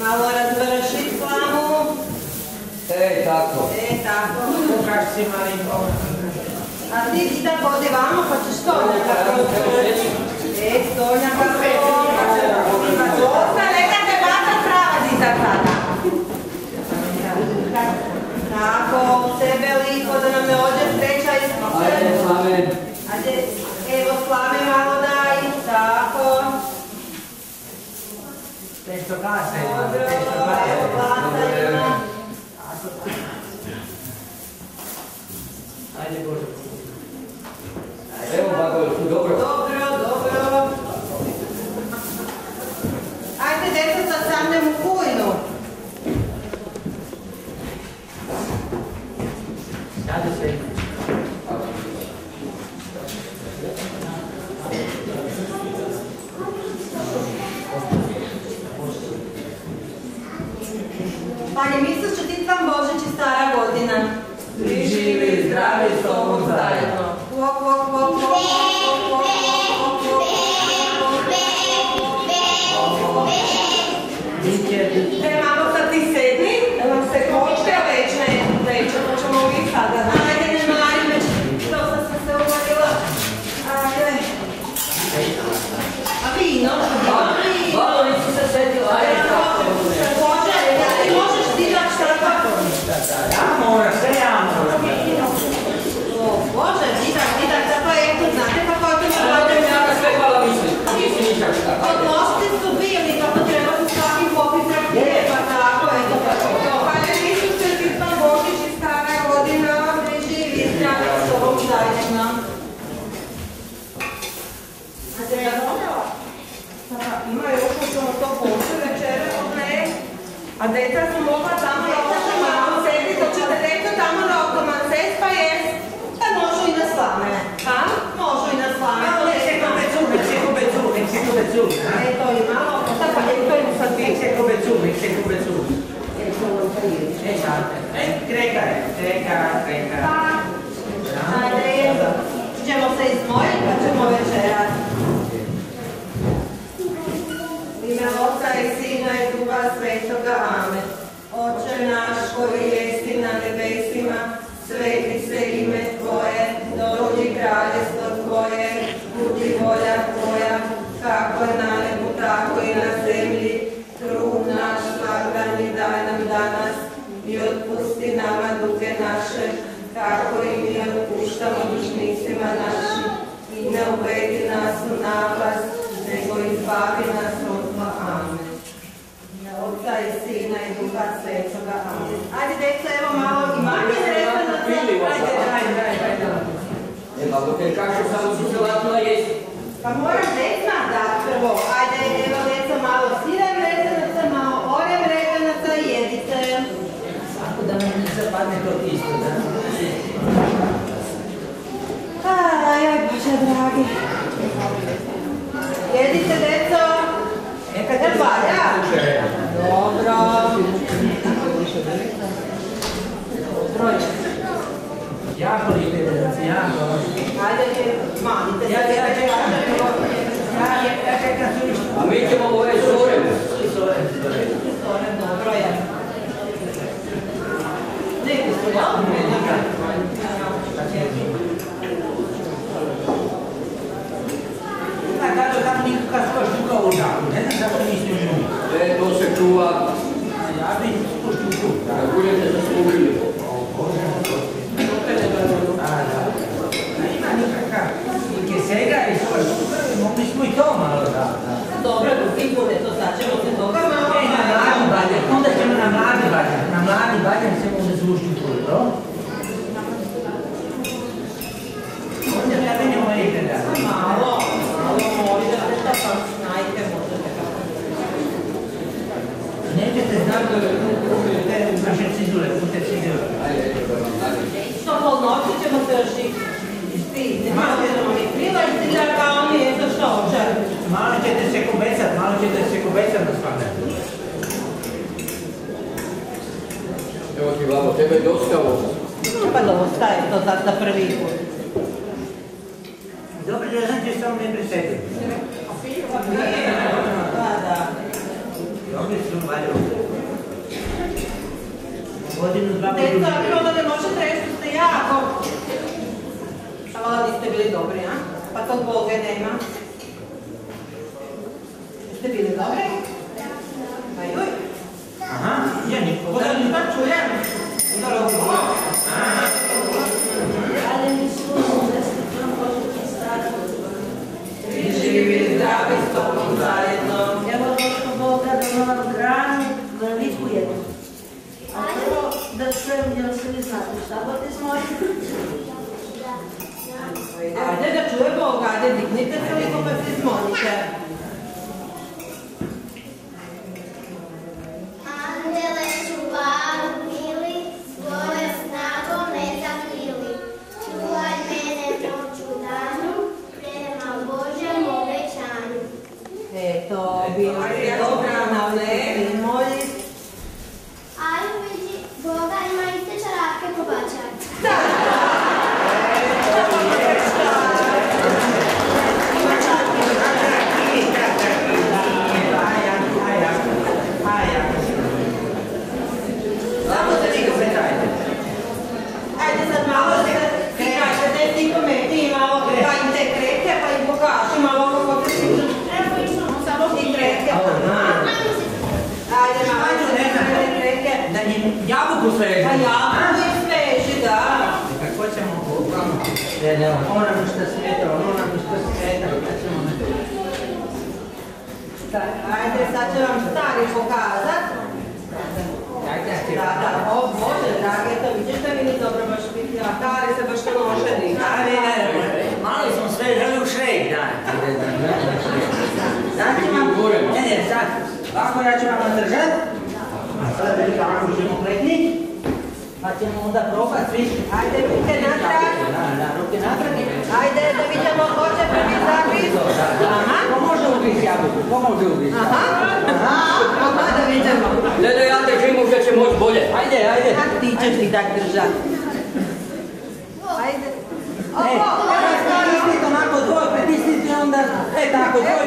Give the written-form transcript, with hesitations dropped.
Malo razvršit slamu. Tako. Tako. Pokaž si malinko. A ti tako odi vamo pa ćeš stolnjaka. Stolnjaka Osta, neka te bata prava dizat sada. Tako, sebe lipo da nam ne ođe sreća ispod. Ajde, slame. Ajde, evo slame malo daj. Tako. Nešto glasa ima. Dobro, evo glasa ima. Ajde, Bože. Evo, Bagojlu, dobro. Dobro. Ajde, djeca, sad samnem u kujnu. Sada se. Panje, misliš će ti tam Božić i stara godina? Svi živi, zdravi, s tobom zajedno. Mamo, sad ti sedni, da nam se kočka veće, to ćemo uvijek sada. Ajde, ne marim, već dosta sam se uvodila. Ajde. A vino? Malo nisi se setila, ajde kako. Bože, ti možeš ti daći tako? Ja moram, sve ja moram. Bože, vidak, tako je tu, znate kako je to što gledam? Ja ga sve hvala mislim, nisi nišak šta. Odložite su bili, kako treba su svakim popis rakije, pa tako, eto tako. Hajde, mislim se ti tam Božić i stara godina, ne živi, zdravi s tobom zajedno. A se ja donela? Ima još što ćemo to poče večera, ne? A deca su mogla tamo na automat sedi, to ćete deca tamo na automat sedi, pa jest. Pa možu i na slame. Pa? Možu i na slame. Nek se kobecu. Eto i malo, tako je to im sad Nek se kobecu. Kreka. Ajde, ćemo se izmojiti pa ćemo večerat. U ime Oca i Sina i Duha Svetoga, amen. Oče naš koji jesi na nebesima, sveti se ime Tvoje, dođi kraljestvo Tvoje, budi volja Tvoja, kako je na nebu, tako i na zemlji. Kruh naš svagdanji daj nam danas i otpusti nama duge naše, kako i mi otpuštamo dužnicima našim. I ne uvedi nas u napast, nego izbavi nas od zla. Amen. Oca i Sina i Duha Svetoga. Amen. Ajde, djeca, evo malo i manje sredstva na to. Ajde. Evo, dok je kašu samo su se latila jesti. Pa moram djeca dat prvo. Ajde, evo djeca, malo sirem rezanaca, malo orem rezanaca i jedite. Ako da mi ne zapadne to isto, da? Aj, Bože dragi. Jedite, djeco. Neka te valja? Dobro. Jako li te, jako. Ajde, malite se. Ja čekam suviš. A mi ćemo ove sorem. Sorem, dobro je. Neki su, jel? Kaže tamo nikakva štuka u žaku, ne znam zašto nisi u nju. To se čuva. Ja bih štuku. Da budete zaslužili. Ima nikakav kesega i svoje štuka, mogli smo i to malo da. Dobro, dok i bude to, sad ćemo se toga malo. Na mladi baljan, onda ćemo na mladi baljan. Na mladi baljan ćemo da zvušti to. Onda ja vidimo ide da. Malo možete da pa snajte, možete kako. Nećete znati da je naše cizule, pute cizule. Što pol noći ćemo se rašiti. Ne možemo ni kriva i cizula kao oni je to što oče. Malo ćete se kobecat na spavljati. Evo ti glavo, tebe je dosta ovo. Pa dosta je to za prvi put. Dobro, da znam će samo ne presedim. Da. Dobri su, valjda. Godinu, dva Deco, godinu. a vi onda ne možete reći da ste jako. A vala niste bili dobri, a? Pa tog Boga nema. Jeste bili dobri? Pa juj. Aha, ja nikoga Da da li pa čujem? Ali mi slušam da ste vam možete stati. Živi zdravi s tobom zajedno. Evo došlo Boga da vam granu nalikujemo. A prvo da čujem, jel se vi znate šta budete smoliti? Ajde da čuje Boga, ajde dignite se liko pa se zmonite. Anđele čuvaru mili, svojom snagom ne zakrili. Čuvaj mene noću danju, prema Božjem obećanju. Eto, bilo je dobra na levi molji. Aju vidi, Boga ima iste čarapke ko bačar. Samo se vi upetajte. Ajde sad malo se kažete da je ti kometi malo pa im te kreke pa im pokaži malo kako te sviđa. Evo išlo samo ti kreke. Ajde malo se te kreke. Da njim jabuku sveži. Pa jabuku im sveži, da. Kako ćemo popravno? Ne, ono nam što smeta, ono nam što smeta. Ajde, sad će vam stari pokazat. Da, o Bože, drage, to vidiš da mi ni dobro baš biti, a stari se baš ne može nikad. Mali smo sve želi u šrejk, daj. Sad ću vam, ne, sad, ovako ja ću vam nadržat, a sad vidite ovako ćemo kletnit, pa ćemo onda probat svi. Ajde, ruke natrag. Da, ruke natrag. Ajde, da vidimo ko će prvi zagriz. Aha. Ko može ugriz jabuku, ko može ugriz? Aha, da vidimo. Dede, ja držim, možda će moći bolje. Ajde. Kako ti ćeš ti tak držati? Ajde. Evo, pritisnite onako dvoj, pritisnite onda, tako, dvoj